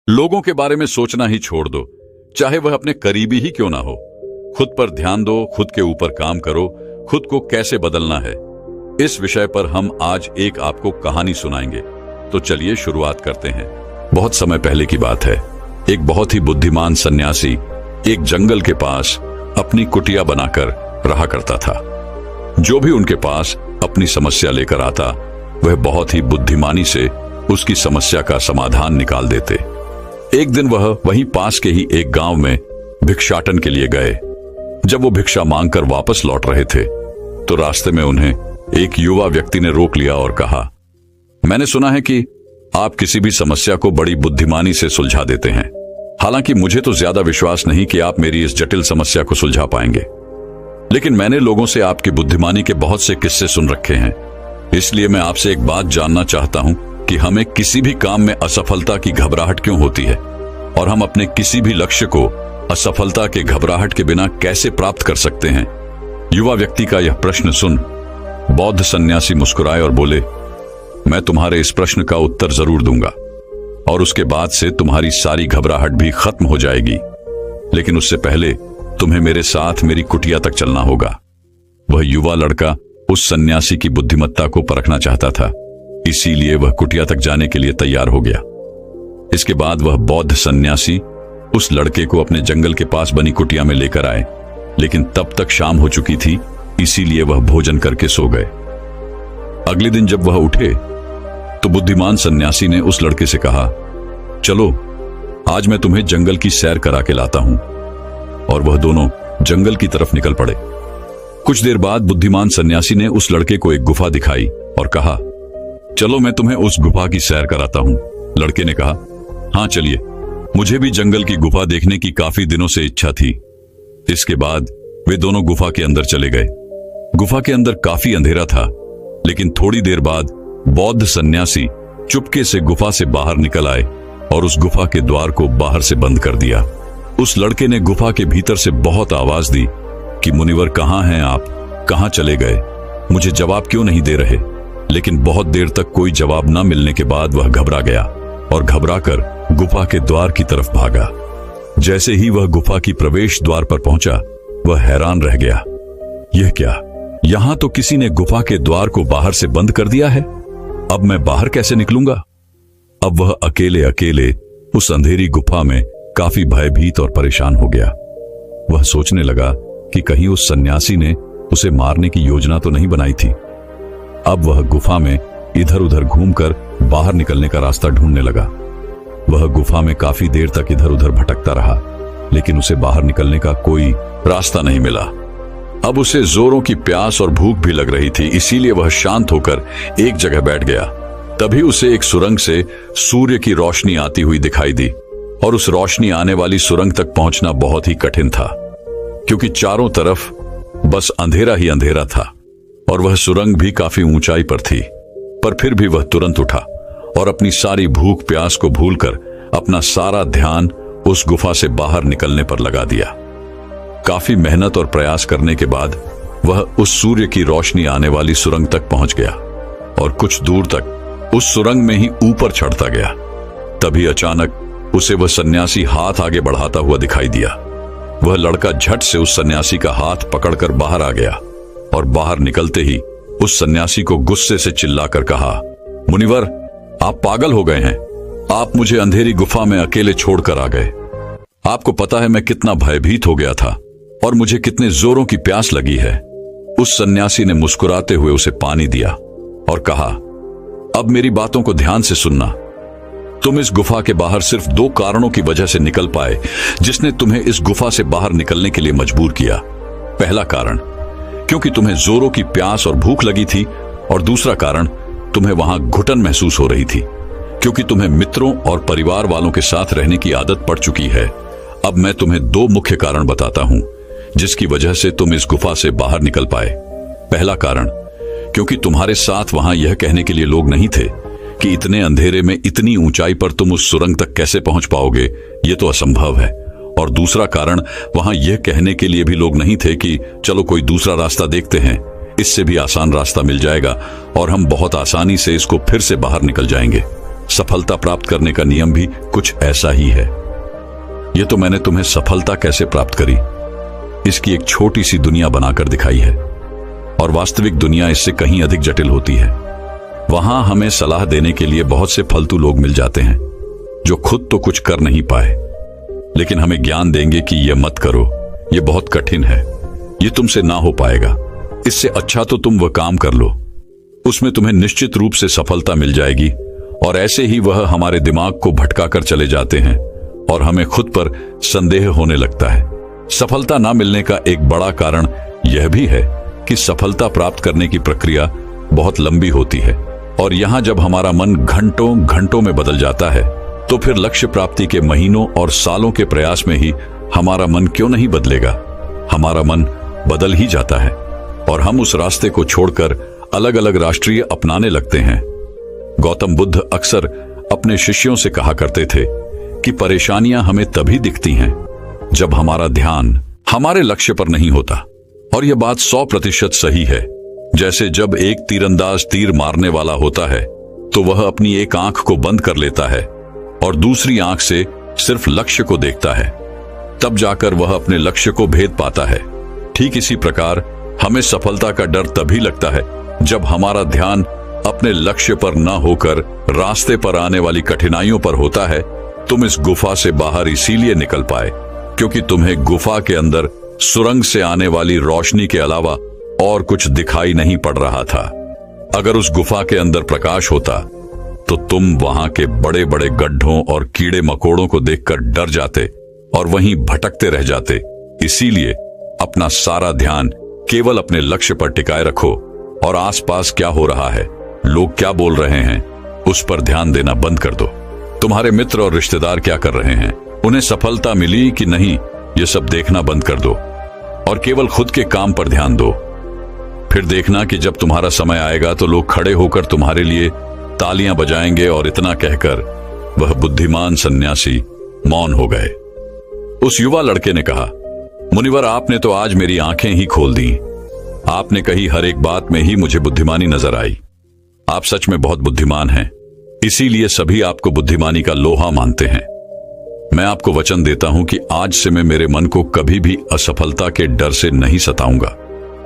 लोगों के बारे में सोचना ही छोड़ दो, चाहे वह अपने करीबी ही क्यों ना हो। खुद पर ध्यान दो, खुद के ऊपर काम करो, खुद को कैसे बदलना है, इस विषय पर हम आज एक आपको कहानी सुनाएंगे। तो चलिए शुरुआत करते हैं। बहुत समय पहले की बात है। एक बहुत ही बुद्धिमान सन्यासी एक जंगल के पास अपनी कुटिया बनाकर रहा करता था। जो भी उनके पास अपनी समस्या लेकर आता, वह बहुत ही बुद्धिमानी से उसकी समस्या का समाधान निकाल देते। एक दिन वह वहीं पास के ही एक गांव में भिक्षाटन के लिए गए। जब वो भिक्षा मांगकर वापस लौट रहे थे, तो रास्ते में उन्हें एक युवा व्यक्ति ने रोक लिया और कहा, मैंने सुना है कि आप किसी भी समस्या को बड़ी बुद्धिमानी से सुलझा देते हैं। हालांकि मुझे तो ज्यादा विश्वास नहीं कि आप मेरी इस जटिल समस्या को सुलझा पाएंगे, लेकिन मैंने लोगों से आपकी बुद्धिमानी के बहुत से किस्से सुन रखे हैं। इसलिए मैं आपसे एक बात जानना चाहता हूं कि हमें किसी भी काम में असफलता की घबराहट क्यों होती है, और हम अपने किसी भी लक्ष्य को असफलता के घबराहट के बिना कैसे प्राप्त कर सकते हैं। युवा व्यक्ति का यह प्रश्न सुन बौद्ध सन्यासी मुस्कुराए और बोले, मैं तुम्हारे इस प्रश्न का उत्तर जरूर दूंगा, और उसके बाद से तुम्हारी सारी घबराहट भी खत्म हो जाएगी। लेकिन उससे पहले तुम्हें मेरे साथ मेरी कुटिया तक चलना होगा। वह युवा लड़का उस सन्यासी की बुद्धिमत्ता को परखना चाहता था, इसीलिए वह कुटिया तक जाने के लिए तैयार हो गया। इसके बाद वह बौद्ध सन्यासी उस लड़के को अपने जंगल के पास बनी कुटिया में लेकर आए, लेकिन तब तक शाम हो चुकी थी, इसीलिए वह भोजन करके सो गए। अगले दिन जब वह उठे, तो बुद्धिमान सन्यासी ने उस लड़के से कहा, चलो आज मैं तुम्हें जंगल की सैर करा के लाता हूं। और वह दोनों जंगल की तरफ निकल पड़े। कुछ देर बाद बुद्धिमान सन्यासी ने उस लड़के को एक गुफा दिखाई और कहा, चलो मैं तुम्हें उस गुफा की सैर कराता हूं। लड़के ने कहा, हाँ चलिए, मुझे भी जंगल की गुफा देखने की काफी दिनों से इच्छा थी। इसके बाद वे दोनों गुफा के अंदर चले गए। गुफा के अंदर काफी अंधेरा था, लेकिन थोड़ी देर बाद बौद्ध सन्यासी चुपके से गुफा से बाहर निकल आए और उस गुफा के द्वार को बाहर से बंद कर दिया। उस लड़के ने गुफा के भीतर से बहुत आवाज दी कि मुनिवर कहाँ हैं आप, कहाँ चले गए, मुझे जवाब क्यों नहीं दे रहे। लेकिन बहुत देर तक कोई जवाब न मिलने के बाद वह घबरा गया और घबराकर गुफा के द्वार की तरफ भागा। जैसे ही वह गुफा की प्रवेश द्वार पर पहुंचा, वह हैरान रह गया। यह क्या, यहां तो किसी ने गुफा के द्वार को बाहर से बंद कर दिया है। अब मैं बाहर कैसे निकलूंगा। अब वह अकेले अकेले उस अंधेरी गुफा में काफी भयभीत और परेशान हो गया। वह सोचने लगा कि कहीं उस सन्यासी ने उसे मारने की योजना तो नहीं बनाई थी। अब वह गुफा में इधर उधर घूमकर बाहर निकलने का रास्ता ढूंढने लगा। वह गुफा में काफी देर तक इधर उधर भटकता रहा, लेकिन उसे बाहर निकलने का कोई रास्ता नहीं मिला। अब उसे जोरों की प्यास और भूख भी लग रही थी, इसीलिए वह शांत होकर एक जगह बैठ गया। तभी उसे एक सुरंग से सूर्य की रोशनी आती हुई दिखाई दी, और उस रोशनी आने वाली सुरंग तक पहुंचना बहुत ही कठिन था, क्योंकि चारों तरफ बस अंधेरा ही अंधेरा था, और वह सुरंग भी काफी ऊंचाई पर थी। पर फिर भी वह तुरंत उठा और अपनी सारी भूख प्यास को भूलकर अपना सारा ध्यान उस गुफा से बाहर निकलने पर लगा दिया। काफी मेहनत और प्रयास करने के बाद वह उस सूर्य की रोशनी आने वाली सुरंग तक पहुंच गया, और कुछ दूर तक उस सुरंग में ही ऊपर चढ़ता गया। तभी अचानक उसे वह सन्यासी हाथ आगे बढ़ाता हुआ दिखाई दिया। वह लड़का झट से उस सन्यासी का हाथ पकड़कर बाहर आ गया, और बाहर निकलते ही उस सन्यासी को गुस्से से चिल्लाकर कहा, मुनिवर आप पागल हो गए हैं। आप मुझे अंधेरी गुफा में अकेले छोड़कर आ गए। आपको पता है मैं कितना भयभीत हो गया था और मुझे कितने जोरों की प्यास लगी है। उस सन्यासी ने मुस्कुराते हुए उसे पानी दिया और कहा, अब मेरी बातों को ध्यान से सुनना। तुम इस गुफा के बाहर सिर्फ दो कारणों की वजह से निकल पाए, जिसने तुम्हें इस गुफा से बाहर निकलने के लिए मजबूर किया। पहला कारण, क्योंकि तुम्हें जोरों की प्यास और भूख लगी थी, और दूसरा कारण, तुम्हें वहां घुटन महसूस हो रही थी, क्योंकि तुम्हें मित्रों और परिवार वालों के साथ रहने की आदत पड़ चुकी है। अब मैं तुम्हें दो मुख्य कारण बताता हूं, जिसकी वजह से तुम इस गुफा से बाहर निकल पाए। पहला कारण, क्योंकि तुम्हारे साथ वहां यह कहने के लिए लोग नहीं थे कि इतने अंधेरे में इतनी ऊंचाई पर तुम उस सुरंग तक कैसे पहुंच पाओगे, यह तो असंभव है। और दूसरा कारण, वहां यह कहने के लिए भी लोग नहीं थे कि चलो कोई दूसरा रास्ता देखते हैं, इससे भी आसान रास्ता मिल जाएगा और हम बहुत आसानी से इसको फिर से बाहर निकल जाएंगे। सफलता प्राप्त करने का नियम भी कुछ ऐसा ही है। यह तो मैंने तुम्हें सफलता कैसे प्राप्त करी इसकी एक छोटी सी दुनिया बनाकर दिखाई है, और वास्तविक दुनिया इससे कहीं अधिक जटिल होती है। वहां हमें सलाह देने के लिए बहुत से फालतू लोग मिल जाते हैं जो खुद तो कुछ कर नहीं पाए, लेकिन हमें ज्ञान देंगे कि यह मत करो, यह बहुत कठिन है, यह तुमसे ना हो पाएगा, इससे अच्छा तो तुम वह काम कर लो, उसमें तुम्हें निश्चित रूप से सफलता मिल जाएगी। और ऐसे ही वह हमारे दिमाग को भटका कर चले जाते हैं और हमें खुद पर संदेह होने लगता है। सफलता ना मिलने का एक बड़ा कारण यह भी है कि सफलता प्राप्त करने की प्रक्रिया बहुत लंबी होती है, और यहां जब हमारा मन घंटों घंटों में बदल जाता है तो फिर लक्ष्य प्राप्ति के महीनों और सालों के प्रयास में ही हमारा मन क्यों नहीं बदलेगा। हमारा मन बदल ही जाता है और हम उस रास्ते को छोड़कर अलग अलग राष्ट्रीय अपनाने लगते हैं। गौतम बुद्ध अक्सर अपने शिष्यों से कहा करते थे कि परेशानियां हमें तभी दिखती हैं जब हमारा ध्यान हमारे लक्ष्य पर नहीं होता। और यह बात 100% सही है। जैसे जब एक तीरंदाज तीर मारने वाला होता है तो वह अपनी एक आंख को बंद कर लेता है और दूसरी आंख से सिर्फ लक्ष्य को देखता है, तब जाकर वह अपने लक्ष्य को भेद पाता है। ठीक इसी प्रकार हमें सफलता का डर तभी लगता है जब हमारा ध्यान अपने लक्ष्य पर न होकर रास्ते पर आने वाली कठिनाइयों पर होता है। तुम इस गुफा से बाहर इसीलिए निकल पाए क्योंकि तुम्हें गुफा के अंदर सुरंग से आने वाली रोशनी के अलावा और कुछ दिखाई नहीं पड़ रहा था। अगर उस गुफा के अंदर प्रकाश होता तो तुम वहां के बड़े बड़े गड्ढों और कीड़े मकोड़ों को देखकर डर जाते और वहीं भटकते रह जाते। इसीलिए अपना सारा ध्यान केवल अपने लक्ष्य पर टिकाए रखो और आसपास क्या हो रहा है, लोग क्या बोल रहे हैं, उस पर ध्यान देना बंद कर दो। तुम्हारे मित्र और रिश्तेदार क्या कर रहे हैं, उन्हें सफलता मिली कि नहीं, ये सब देखना बंद कर दो और केवल खुद के काम पर ध्यान दो। फिर देखना कि जब तुम्हारा समय आएगा तो लोग खड़े होकर तुम्हारे लिए तालियां बजाएंगे। और इतना कहकर वह बुद्धिमान सन्यासी मौन हो गए। उस युवा लड़के ने कहा, मुनिवर, आपने तो आज मेरी आंखें ही खोल दी। आपने कही हर एक बात में ही मुझे बुद्धिमानी नजर आई। आप सच में बहुत बुद्धिमान हैं, इसीलिए सभी आपको बुद्धिमानी का लोहा मानते हैं। मैं आपको वचन देता हूं कि आज से मैं मेरे मन को कभी भी असफलता के डर से नहीं सताऊंगा।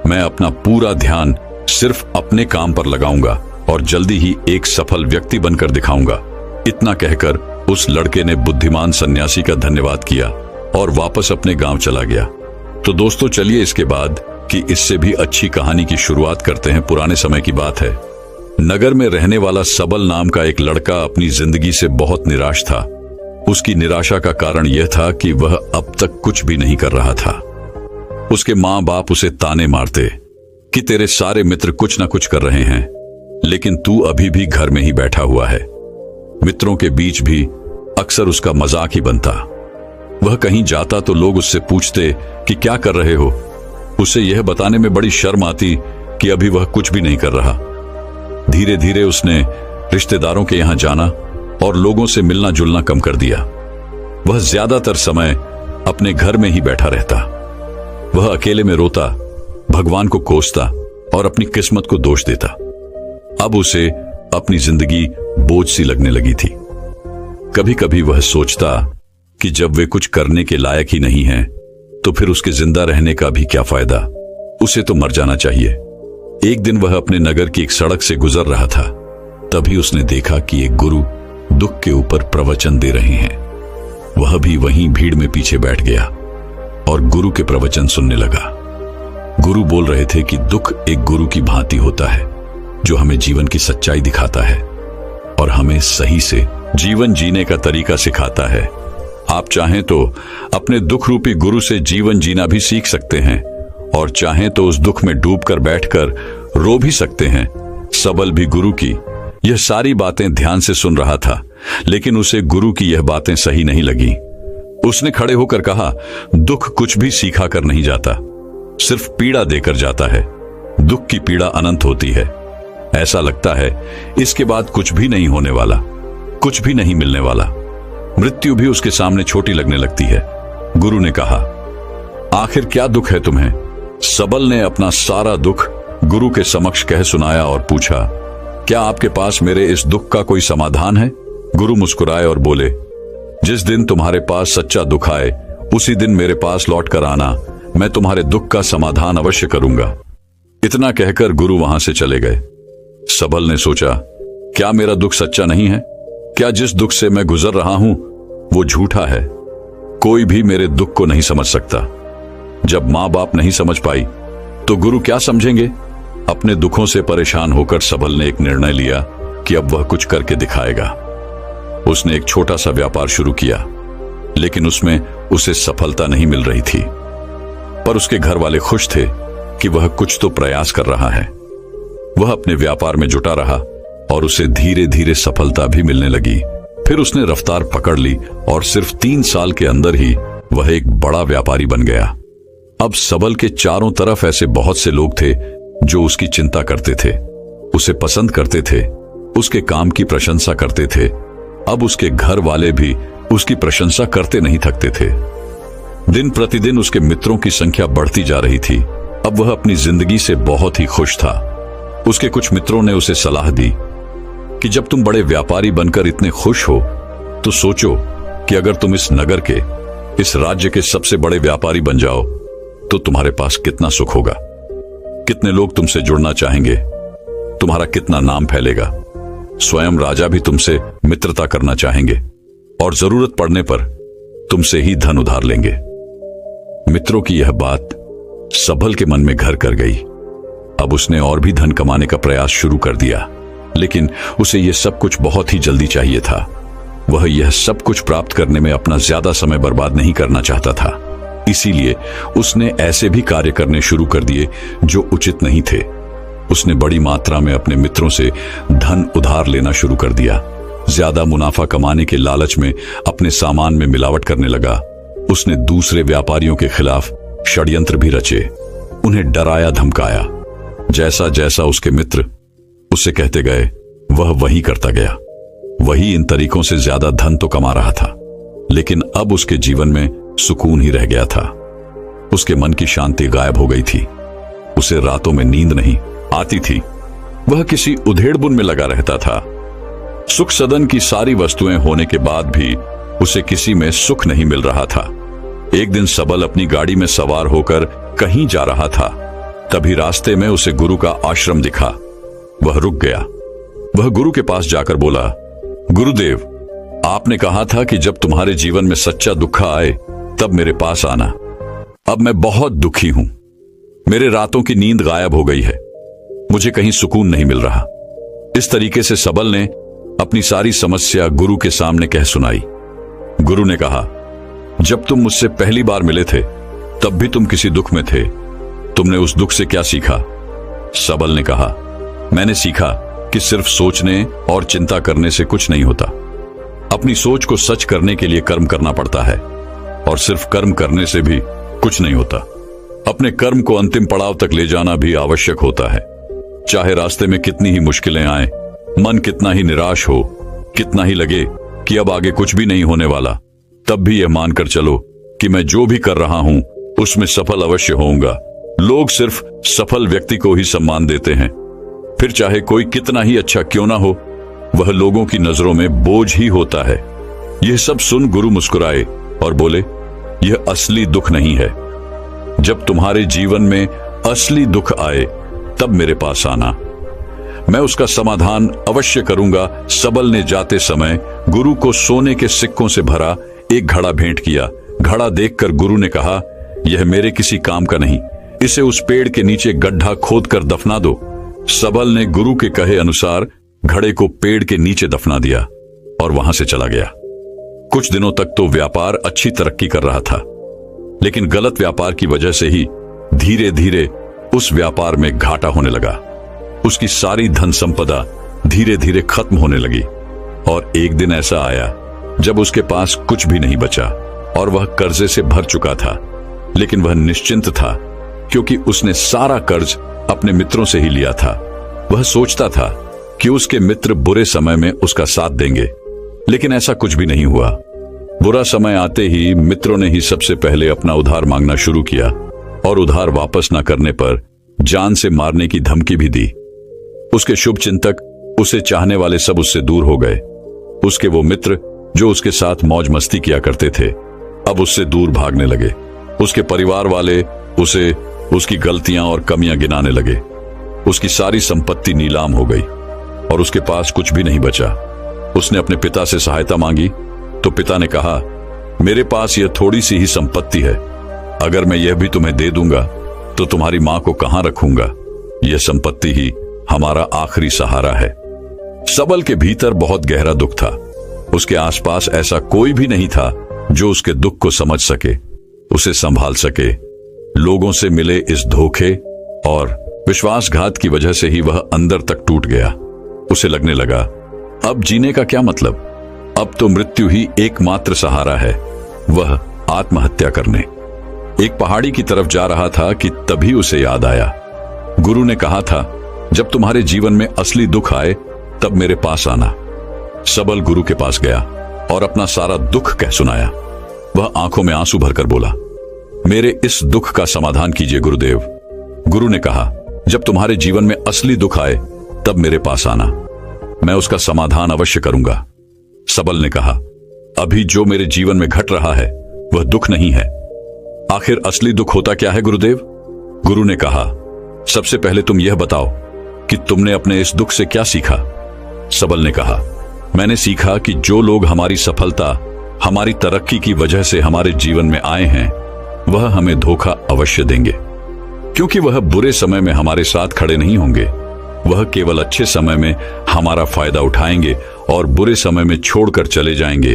मैं अपना पूरा ध्यान सिर्फ अपने काम पर लगाऊंगा और जल्दी ही एक सफल व्यक्ति बनकर दिखाऊंगा। इतना कहकर उस लड़के ने बुद्धिमान सन्यासी का धन्यवाद किया और वापस अपने गांव चला गया। तो दोस्तों, चलिए इसके बाद की इससे भी अच्छी कहानी की शुरुआत करते हैं। पुराने समय की बात है। नगर में रहने वाला सबल नाम का एक लड़का अपनी जिंदगी से बहुत निराश था। उसकी निराशा का कारण यह था कि वह अब तक कुछ भी नहीं कर रहा था। उसके माँ बाप उसे ताने मारते कि तेरे सारे मित्र कुछ ना कुछ कर रहे हैं, लेकिन तू अभी भी घर में ही बैठा हुआ है। मित्रों के बीच भी अक्सर उसका मजाक ही बनता। वह कहीं जाता तो लोग उससे पूछते कि क्या कर रहे हो। उसे यह बताने में बड़ी शर्म आती कि अभी वह कुछ भी नहीं कर रहा। धीरे धीरे उसने रिश्तेदारों के यहां जाना और लोगों से मिलना जुलना कम कर दिया। वह ज्यादातर समय अपने घर में ही बैठा रहता। वह अकेले में रोता, भगवान को कोसता और अपनी किस्मत को दोष देता। अब उसे अपनी जिंदगी बोझ सी लगने लगी थी। कभी कभी वह सोचता कि जब वे कुछ करने के लायक ही नहीं हैं, तो फिर उसके जिंदा रहने का भी क्या फायदा, उसे तो मर जाना चाहिए। एक दिन वह अपने नगर की एक सड़क से गुजर रहा था। तभी उसने देखा कि एक गुरु दुख के ऊपर प्रवचन दे रहे हैं। वह भी वहीं भीड़ में पीछे बैठ गया और गुरु के प्रवचन सुनने लगा। गुरु बोल रहे थे कि दुख एक गुरु की भांति होता है जो हमें जीवन की सच्चाई दिखाता है और हमें सही से जीवन जीने का तरीका सिखाता है। आप चाहें तो अपने दुख रूपी गुरु से जीवन जीना भी सीख सकते हैं और चाहें तो उस दुख में डूबकर बैठकर रो भी सकते हैं। सबल भी गुरु की यह सारी बातें ध्यान से सुन रहा था, लेकिन उसे गुरु की यह बातें सही नहीं लगी। उसने खड़े होकर कहा, दुख कुछ भी सीखा कर नहीं जाता, सिर्फ पीड़ा देकर जाता है। दुख की पीड़ा अनंत होती है। ऐसा लगता है इसके बाद कुछ भी नहीं होने वाला, कुछ भी नहीं मिलने वाला। मृत्यु भी उसके सामने छोटी लगने लगती है। गुरु ने कहा, आखिर क्या दुख है तुम्हें? सबल ने अपना सारा दुख गुरु के समक्ष कह सुनाया और पूछा, क्या आपके पास मेरे इस दुख का कोई समाधान है? गुरु मुस्कुराए और बोले, जिस दिन तुम्हारे पास सच्चा दुख आए उसी दिन मेरे पास लौट कर आना, मैं तुम्हारे दुख का समाधान अवश्य करूंगा। इतना कहकर गुरु वहां से चले गए। सबल ने सोचा, क्या मेरा दुख सच्चा नहीं है? क्या जिस दुख से मैं गुजर रहा हूं वो झूठा है? कोई भी मेरे दुख को नहीं समझ सकता। जब मां बाप नहीं समझ पाई तो गुरु क्या समझेंगे? अपने दुखों से परेशान होकर सबल ने एक निर्णय लिया कि अब वह कुछ करके दिखाएगा। उसने एक छोटा सा व्यापार शुरू किया, लेकिन उसमें उसे सफलता नहीं मिल रही थी। पर उसके घर वाले खुश थे कि वह कुछ तो प्रयास कर रहा है। वह अपने व्यापार में जुटा रहा और उसे धीरे धीरे सफलता भी मिलने लगी। फिर उसने रफ्तार पकड़ ली और सिर्फ 3 साल के अंदर ही वह एक बड़ा व्यापारी बन गया। अब सबल के चारों तरफ ऐसे बहुत से लोग थे जो उसकी चिंता करते थे, उसे पसंद करते थे, उसके काम की प्रशंसा करते थे। अब उसके घर वाले भी उसकी प्रशंसा करते नहीं थकते थे। दिन प्रतिदिन उसके मित्रों की संख्या बढ़ती जा रही थी। अब वह अपनी जिंदगी से बहुत ही खुश था। उसके कुछ मित्रों ने उसे सलाह दी कि जब तुम बड़े व्यापारी बनकर इतने खुश हो तो सोचो कि अगर तुम इस नगर के, इस राज्य के सबसे बड़े व्यापारी बन जाओ तो तुम्हारे पास कितना सुख होगा, कितने लोग तुमसे जुड़ना चाहेंगे, तुम्हारा कितना नाम फैलेगा, स्वयं राजा भी तुमसे मित्रता करना चाहेंगे और जरूरत पड़ने पर तुमसे ही धन उधार लेंगे। मित्रों की यह बात सबल के मन में घर कर गई। अब उसने और भी धन कमाने का प्रयास शुरू कर दिया, लेकिन उसे यह सब कुछ बहुत ही जल्दी चाहिए था। वह यह सब कुछ प्राप्त करने में अपना ज्यादा समय बर्बाद नहीं करना चाहता था। इसीलिए उसने ऐसे भी कार्य करने शुरू कर दिए जो उचित नहीं थे। उसने बड़ी मात्रा में अपने मित्रों से धन उधार लेना शुरू कर दिया। ज्यादा मुनाफा कमाने के लालच में अपने सामान में मिलावट करने लगा। उसने दूसरे व्यापारियों के खिलाफ षड्यंत्र भी रचे, उन्हें डराया धमकाया। जैसा जैसा उसके मित्र उससे कहते गए वह वही करता गया। वही इन तरीकों से ज्यादा धन तो कमा रहा था, लेकिन अब उसके जीवन में सुकून ही रह गया था। उसके मन की शांति गायब हो गई थी। उसे रातों में नींद नहीं आती थी। वह किसी उधेड़बुन में लगा रहता था। सुख सदन की सारी वस्तुएं होने के बाद भी उसे किसी में सुख नहीं मिल रहा था। एक दिन सबल अपनी गाड़ी में सवार होकर कहीं जा रहा था। तभी रास्ते में उसे गुरु का आश्रम दिखा। वह रुक गया। वह गुरु के पास जाकर बोला, गुरुदेव, आपने कहा था कि जब तुम्हारे जीवन में सच्चा दुख आए तब मेरे पास आना। अब मैं बहुत दुखी हूं। मेरे रातों की नींद गायब हो गई है। मुझे कहीं सुकून नहीं मिल रहा। इस तरीके से सबल ने अपनी सारी समस्या गुरु के सामने कह सुनाई। गुरु ने कहा, जब तुम मुझसे पहली बार मिले थे तब भी तुम किसी दुख में थे। तुमने उस दुख से क्या सीखा? सबल ने कहा, मैंने सीखा कि सिर्फ सोचने और चिंता करने से कुछ नहीं होता। अपनी सोच को सच करने के लिए कर्म करना पड़ता है, और सिर्फ कर्म करने से भी कुछ नहीं होता। अपने कर्म को अंतिम पड़ाव तक ले जाना भी आवश्यक होता है। चाहे रास्ते में कितनी ही मुश्किलें आए, मन कितना ही निराश हो, कितना ही लगे कि अब आगे कुछ भी नहीं होने वाला, तब भी यह मानकर चलो कि मैं जो भी कर रहा हूं उसमें सफल अवश्य होऊंगा। लोग सिर्फ सफल व्यक्ति को ही सम्मान देते हैं। फिर चाहे कोई कितना ही अच्छा क्यों ना हो, वह लोगों की नजरों में बोझ ही होता है। यह सब सुन गुरु मुस्कुराए और बोले, यह असली दुख नहीं है। जब तुम्हारे जीवन में असली दुख आए तब मेरे पास आना, मैं उसका समाधान अवश्य करूंगा। सबल ने जाते समय गुरु को सोने के सिक्कों से भरा एक घड़ा भेंट किया। घड़ा देखकर गुरु ने कहा, यह मेरे किसी काम का नहीं, इसे उस पेड़ के नीचे गड्ढा खोदकर दफना दो। सबल ने गुरु के कहे अनुसार घड़े को पेड़ के नीचे दफना दिया और वहां से चला गया। कुछ दिनों तक तो व्यापार अच्छी तरक्की कर रहा था, लेकिन गलत व्यापार की वजह से ही धीरे धीरे उस व्यापार में घाटा होने लगा। उसकी सारी धन संपदा धीरे धीरे खत्म होने लगी और एक दिन ऐसा आया जब उसके पास कुछ भी नहीं बचा और वह कर्जे से भर चुका था। लेकिन वह निश्चिंत था क्योंकि उसने सारा कर्ज अपने मित्रों से ही लिया था। वह सोचता था कि उसके मित्र बुरे समय में उसका साथ देंगे, लेकिन ऐसा कुछ भी नहीं हुआ। बुरा समय आते ही मित्रों ने ही सबसे पहले अपना उधार मांगना शुरू किया और उधार वापस न करने पर जान से मारने की धमकी भी दी। उसके शुभ चिंतक, उसे चाहने वाले सब उससे दूर हो गए। उसके वो मित्र जो उसके साथ मौज मस्ती किया करते थे अब उससे दूर भागने लगे। उसके परिवार वाले उसे उसकी गलतियां और कमियां गिनाने लगे। उसकी सारी संपत्ति नीलाम हो गई और उसके पास कुछ भी नहीं बचा। उसने अपने पिता से सहायता मांगी तो पिता ने कहा, मेरे पास यह थोड़ी सी ही संपत्ति है, अगर मैं यह भी तुम्हें दे दूंगा तो तुम्हारी मां को कहां रखूंगा? यह संपत्ति ही हमारा आखिरी सहारा है। सबल के भीतर बहुत गहरा दुख था। उसके आसपास ऐसा कोई भी नहीं था जो उसके दुख को समझ सके, उसे संभाल सके। लोगों से मिले इस धोखे और विश्वासघात की वजह से ही वह अंदर तक टूट गया। उसे लगने लगा, अब जीने का क्या मतलब? अब तो मृत्यु ही एकमात्र सहारा है। वह आत्महत्या करने एक पहाड़ी की तरफ जा रहा था कि तभी उसे याद आया, गुरु ने कहा था, जब तुम्हारे जीवन में असली दुख आए तब मेरे पास आना। सबल गुरु के पास गया और अपना सारा दुख कह सुनाया। वह आंखों में आंसू भरकर बोला, मेरे इस दुख का समाधान कीजिए गुरुदेव। गुरु ने कहा, जब तुम्हारे जीवन में असली दुख आए तब मेरे पास आना, मैं उसका समाधान अवश्य करूंगा। सबल ने कहा, अभी जो मेरे जीवन में घट रहा है वह दुख नहीं है। आखिर असली दुख होता क्या है गुरुदेव? गुरु ने कहा, सबसे पहले तुम यह बताओ कि तुमने अपने इस दुख से क्या सीखा? सबल ने कहा, मैंने सीखा कि जो लोग हमारी सफलता, हमारी तरक्की की वजह से हमारे जीवन में आए हैं वह हमें धोखा अवश्य देंगे, क्योंकि वह बुरे समय में हमारे साथ खड़े नहीं होंगे। वह केवल अच्छे समय में हमारा फायदा उठाएंगे और बुरे समय में छोड़कर चले जाएंगे।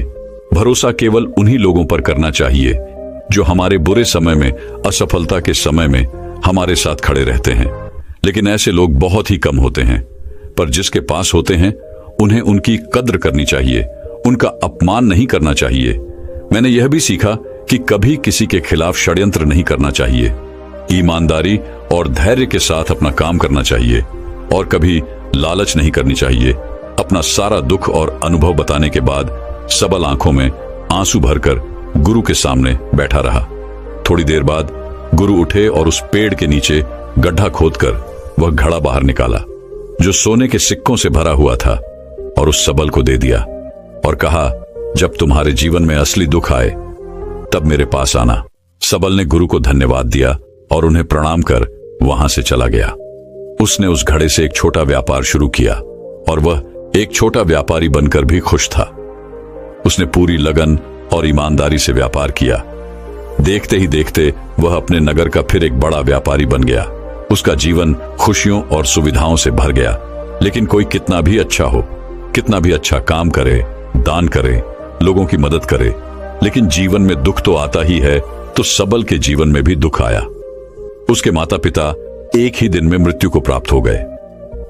भरोसा केवल उन्हीं लोगों पर करना चाहिए जो हमारे बुरे समय में, असफलता के समय में हमारे साथ खड़े रहते हैं। लेकिन ऐसे लोग बहुत ही कम होते हैं, पर जिसके पास होते हैं उन्हें उनकी कद्र करनी चाहिए, उनका अपमान नहीं करना चाहिए। मैंने यह भी सीखा कि कभी किसी के खिलाफ षड्यंत्र नहीं करना चाहिए। ईमानदारी और धैर्य के साथ अपना काम करना चाहिए और कभी लालच नहीं करनी चाहिए। अपना सारा दुख और अनुभव बताने के बाद सबल आंखों में आंसू भरकर गुरु के सामने बैठा रहा। थोड़ी देर बाद गुरु उठे और उस पेड़ के नीचे गड्ढा खोदकर वह घड़ा बाहर निकाला जो सोने के सिक्कों से भरा हुआ था और उस सबल को दे दिया और कहा, जब तुम्हारे जीवन में असली दुख आए तब मेरे पास आना। सबल ने गुरु को धन्यवाद दिया और उन्हें प्रणाम कर वहां से चला गया। उसने उस घड़े से एक छोटा व्यापार शुरू किया और वह एक छोटा व्यापारी बनकर भी खुश था। उसने पूरी लगन और ईमानदारी से व्यापार किया। देखते ही देखते वह अपने नगर का फिर एक बड़ा व्यापारी बन गया। उसका जीवन खुशियों और सुविधाओं से भर गया। लेकिन कोई कितना भी अच्छा हो, कितना भी अच्छा काम करे, दान करे, लोगों की मदद करे, लेकिन जीवन में दुख तो आता ही है। तो सबल के जीवन में भी दुख आया। उसके माता पिता एक ही दिन में मृत्यु को प्राप्त हो गए।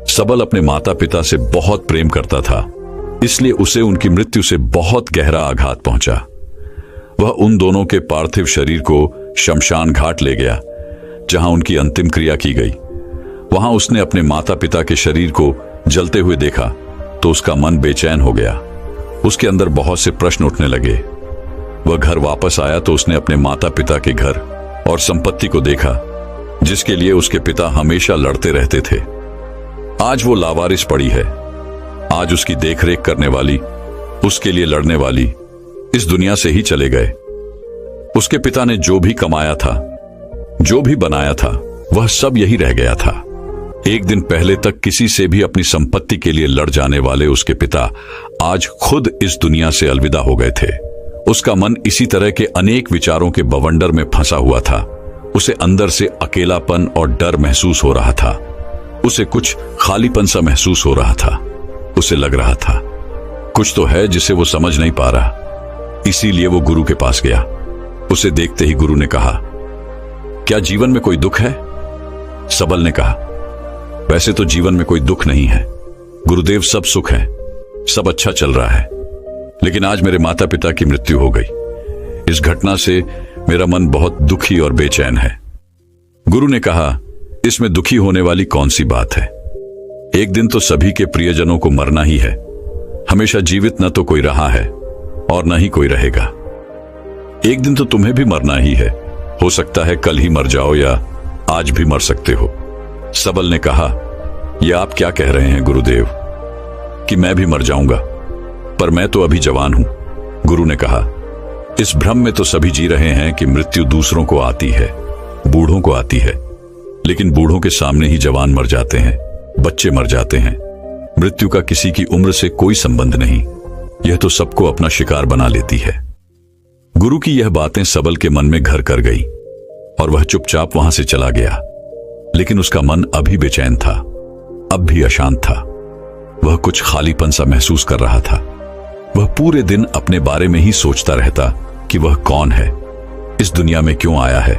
सबल अपने माता पिता से बहुत प्रेम करता था, इसलिए उसे उनकी मृत्यु से बहुत गहरा आघात पहुंचा। वह उन दोनों के पार्थिव शरीर को शमशान घाट ले गया जहां उनकी अंतिम क्रिया की गई। वहां उसने अपने माता पिता के शरीर को जलते हुए देखा तो उसका मन बेचैन हो गया। उसके अंदर बहुत से प्रश्न उठने लगे। वह घर वापस आया तो उसने अपने माता पिता के घर और संपत्ति को देखा जिसके लिए उसके पिता हमेशा लड़ते रहते थे। आज वो लावारिस पड़ी है। आज उसकी देखरेख करने वाली, उसके लिए लड़ने वाली इस दुनिया से ही चले गए। उसके पिता ने जो भी कमाया था, जो भी बनाया था, वह सब यही रह गया था। एक दिन पहले तक किसी से भी अपनी संपत्ति के लिए लड़ जाने वाले उसके पिता आज खुद इस दुनिया से अलविदा हो गए थे। उसका मन इसी तरह के अनेक विचारों के बवंडर में फंसा हुआ था। उसे अंदर से अकेलापन और डर महसूस हो रहा था। उसे कुछ खालीपन सा महसूस हो रहा था। उसे लग रहा था कुछ तो है जिसे वो समझ नहीं पा रहा। इसीलिए वो गुरु के पास गया। उसे देखते ही गुरु ने कहा, क्या जीवन में कोई दुख है? सबल ने कहा, वैसे तो जीवन में कोई दुख नहीं है गुरुदेव, सब सुख है, सब अच्छा चल रहा है। लेकिन आज मेरे माता पिता की मृत्यु हो गई। इस घटना से मेरा मन बहुत दुखी और बेचैन है। गुरु ने कहा, इसमें दुखी होने वाली कौन सी बात है? एक दिन तो सभी के प्रियजनों को मरना ही है। हमेशा जीवित न तो कोई रहा है और न ही कोई रहेगा। एक दिन तो तुम्हें भी मरना ही है। हो सकता है कल ही मर जाओ या आज भी मर सकते हो। सबल ने कहा, यह आप क्या कह रहे हैं गुरुदेव कि मैं भी मर जाऊंगा? पर मैं तो अभी जवान हूं, गुरु ने कहा। इस भ्रम में तो सभी जी रहे हैं कि मृत्यु दूसरों को आती है, बूढ़ों को आती है, लेकिन बूढ़ों के सामने ही जवान मर जाते हैं, बच्चे मर जाते हैं। मृत्यु का किसी की उम्र से कोई संबंध नहीं, यह तो सबको अपना शिकार बना लेती है। गुरु की यह बातें सबल के मन में घर कर गई और वह चुपचाप वहां से चला गया। लेकिन उसका मन अभी बेचैन था, अब भी अशांत था। वह कुछ खालीपन सा महसूस कर रहा था। वह पूरे दिन अपने बारे में ही सोचता रहता कि वह कौन है, इस दुनिया में क्यों आया है,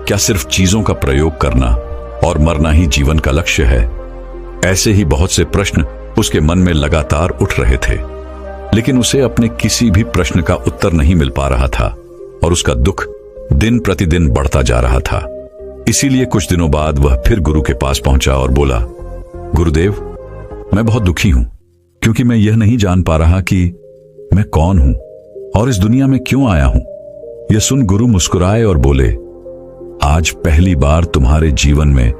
क्या सिर्फ चीजों का प्रयोग करना और मरना ही जीवन का लक्ष्य है। ऐसे ही बहुत से प्रश्न उसके मन में लगातार उठ रहे थे, लेकिन उसे अपने किसी भी प्रश्न का उत्तर नहीं मिल पा रहा था और उसका दुख दिन प्रतिदिन बढ़ता जा रहा था। इसीलिए कुछ दिनों बाद वह फिर गुरु के पास पहुंचा और बोला, गुरुदेव, मैं बहुत दुखी हूं क्योंकि मैं यह नहीं जान पा रहा कि मैं कौन हूं और इस दुनिया में क्यों आया हूं। यह सुन गुरु मुस्कुराए और बोले, आज पहली बार तुम्हारे जीवन में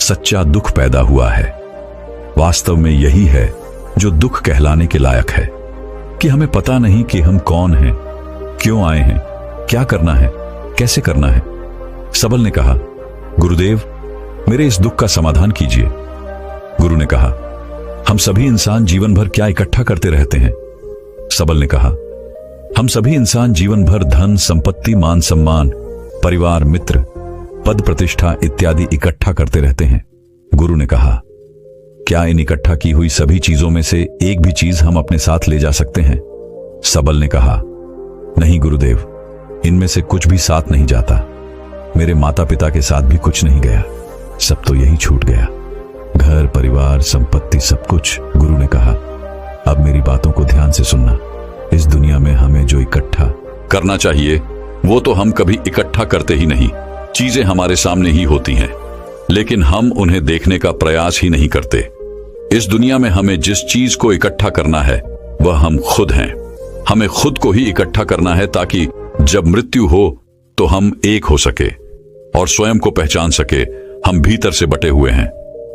सच्चा दुख पैदा हुआ है। वास्तव में यही है जो दुख कहलाने के लायक है, कि हमें पता नहीं कि हम कौन हैं, क्यों आए हैं, क्या करना है, कैसे करना है। सबल ने कहा, गुरुदेव, मेरे इस दुख का समाधान कीजिए। गुरु ने कहा, हम सभी इंसान जीवन भर क्या इकट्ठा करते रहते हैं। सबल ने कहा, हम सभी इंसान जीवन भर धन, संपत्ति, मान सम्मान, परिवार, मित्र, पद प्रतिष्ठा इत्यादि इकट्ठा करते रहते हैं। गुरु ने कहा, क्या इन इकट्ठा की हुई सभी चीजों में से एक भी चीज हम अपने साथ ले जा सकते हैं। सबल ने कहा, नहीं गुरुदेव, इनमें से कुछ भी साथ नहीं जाता। मेरे माता पिता के साथ भी कुछ नहीं गया, सब तो यही छूट गया, घर, परिवार, संपत्ति, सब कुछ। गुरु ने कहा, अब मेरी बातों को ध्यान से सुनना। इस दुनिया में हमें जो इकट्ठा करना चाहिए वो तो हम कभी इकट्ठा करते ही नहीं। चीजें हमारे सामने ही होती हैं, लेकिन हम उन्हें देखने का प्रयास ही नहीं करते। इस दुनिया में हमें जिस चीज को इकट्ठा करना है वह हम खुद हैं। हमें खुद को ही इकट्ठा करना है ताकि जब मृत्यु हो तो हम एक हो सके और स्वयं को पहचान सके। हम भीतर से बटे हुए हैं,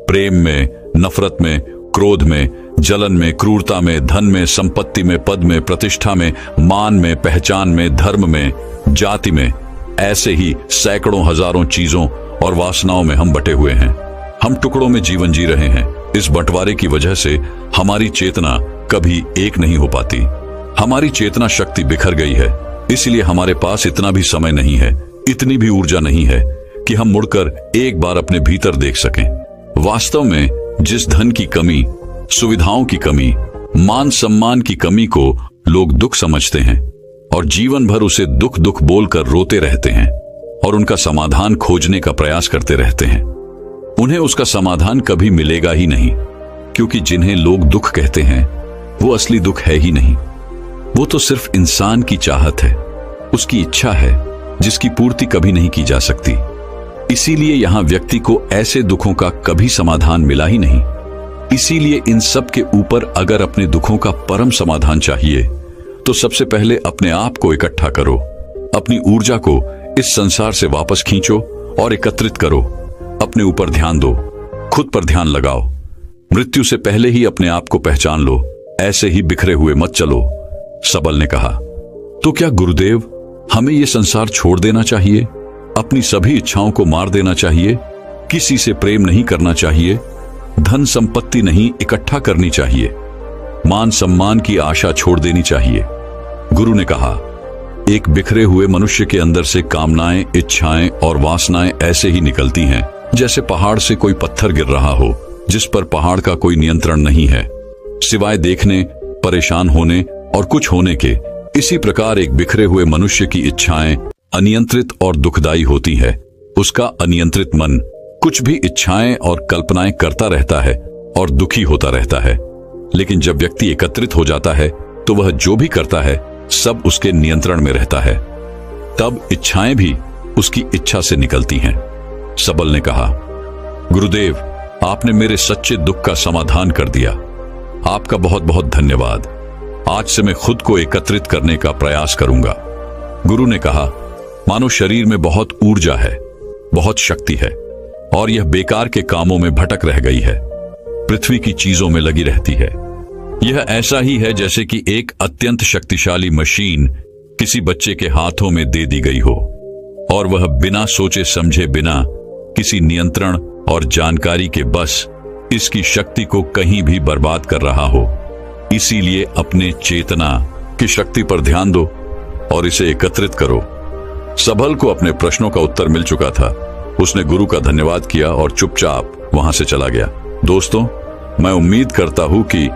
प्रेम में, नफरत में, क्रोध में, जलन में, क्रूरता में, धन में, संपत्ति में, पद में, प्रतिष्ठा में, मान में, पहचान में, धर्म में, जाति में। ऐसे ही सैकड़ों हजारों चीजों और वासनाओं में हम बटे हुए हैं। हम टुकड़ों में जीवन जी रहे हैं। इस बंटवारे की वजह से हमारी चेतना कभी एक नहीं हो पाती। हमारी चेतना शक्ति बिखर गई है, इसलिए हमारे पास इतना भी समय नहीं है, इतनी भी ऊर्जा नहीं है कि हम मुड़कर एक बार अपने भीतर देख सकें। वास्तव में जिस धन की कमी, सुविधाओं की कमी, मान सम्मान की कमी को लोग दुख समझते हैं और जीवन भर उसे दुख दुख बोलकर रोते रहते हैं और उनका समाधान खोजने का प्रयास करते रहते हैं, उन्हें उसका समाधान कभी मिलेगा ही नहीं, क्योंकि जिन्हें लोग दुख कहते हैं वो असली दुख है ही नहीं। वो तो सिर्फ इंसान की चाहत है, उसकी इच्छा है, जिसकी पूर्ति कभी नहीं की जा सकती। इसीलिए यहां व्यक्ति को ऐसे दुखों का कभी समाधान मिला ही नहीं। इसीलिए इन सब के ऊपर अगर अपने दुखों का परम समाधान चाहिए तो सबसे पहले अपने आप को इकट्ठा करो, अपनी ऊर्जा को इस संसार से वापस खींचो और एकत्रित करो। अपने ऊपर ध्यान दो, खुद पर ध्यान लगाओ। मृत्यु से पहले ही अपने आप को पहचान लो, ऐसे ही बिखरे हुए मत चलो। सबल ने कहा, तो क्या गुरुदेव, हमें यह संसार छोड़ देना चाहिए, अपनी सभी इच्छाओं को मार देना चाहिए, किसी से प्रेम नहीं करना चाहिए, धन संपत्ति नहीं इकट्ठा करनी चाहिए, मान सम्मान की आशा छोड़ देनी चाहिए। गुरु ने कहा, एक बिखरे हुए मनुष्य के अंदर से कामनाएं, इच्छाएं और वासनाएं ऐसे ही निकलती हैं जैसे पहाड़ से कोई पत्थर गिर रहा हो, जिस पर पहाड़ का कोई नियंत्रण नहीं है सिवाय देखने, परेशान होने और कुछ होने के। इसी प्रकार एक बिखरे हुए मनुष्य की इच्छाएं अनियंत्रित और दुखदायी होती है। उसका अनियंत्रित मन कुछ भी इच्छाएं और कल्पनाएं करता रहता है और दुखी होता रहता है। लेकिन जब व्यक्ति एकत्रित हो जाता है तो वह जो भी करता है सब उसके नियंत्रण में रहता है, तब इच्छाएं भी उसकी इच्छा से निकलती हैं। सबल ने कहा, गुरुदेव, आपने मेरे सच्चे दुख का समाधान कर दिया। आपका बहुत बहुत धन्यवाद। आज से मैं खुद को एकत्रित करने का प्रयास करूंगा। गुरु ने कहा, मानो शरीर में बहुत ऊर्जा है, बहुत शक्ति है और यह बेकार के कामों में भटक रह गई है, पृथ्वी की चीजों में लगी रहती है। यह ऐसा ही है जैसे कि एक अत्यंत शक्तिशाली मशीन किसी बच्चे के हाथों में दे दी गई हो और वह बिना सोचे समझे, बिना किसी नियंत्रण और जानकारी के बस इसकी शक्ति को कहीं भी बर्बाद कर रहा हो। इसीलिए अपने चेतना की शक्ति पर ध्यान दो और इसे एकत्रित करो। सबल को अपने प्रश्नों का उत्तर मिल चुका था। उसने गुरु का धन्यवाद किया और चुपचाप वहां से चला गया। दोस्तों, मैं उम्मीद करता हूं कि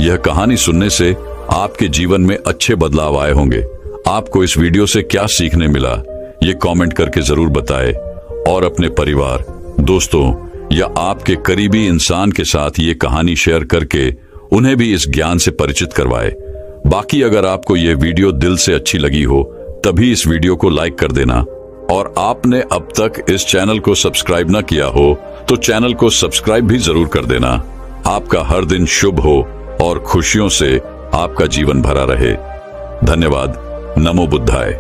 यह कहानी सुनने से आपके जीवन में अच्छे बदलाव आए होंगे। आपको इस वीडियो से क्या सीखने मिला, ये कमेंट करके जरूर बताएं और अपने परिवार, दोस्तों या आपके करीबी इंसान के साथ ये कहानी शेयर करके उन्हें भी इस ज्ञान से परिचित करवाएं। बाकी अगर आपको ये वीडियो दिल से अच्छी लगी हो तभी इस वीडियो को लाइक कर देना, और आपने अब तक इस चैनल को सब्सक्राइब न किया हो तो चैनल को सब्सक्राइब भी जरूर कर देना। आपका हर दिन शुभ हो और खुशियों से आपका जीवन भरा रहे। धन्यवाद। नमो बुद्धाय।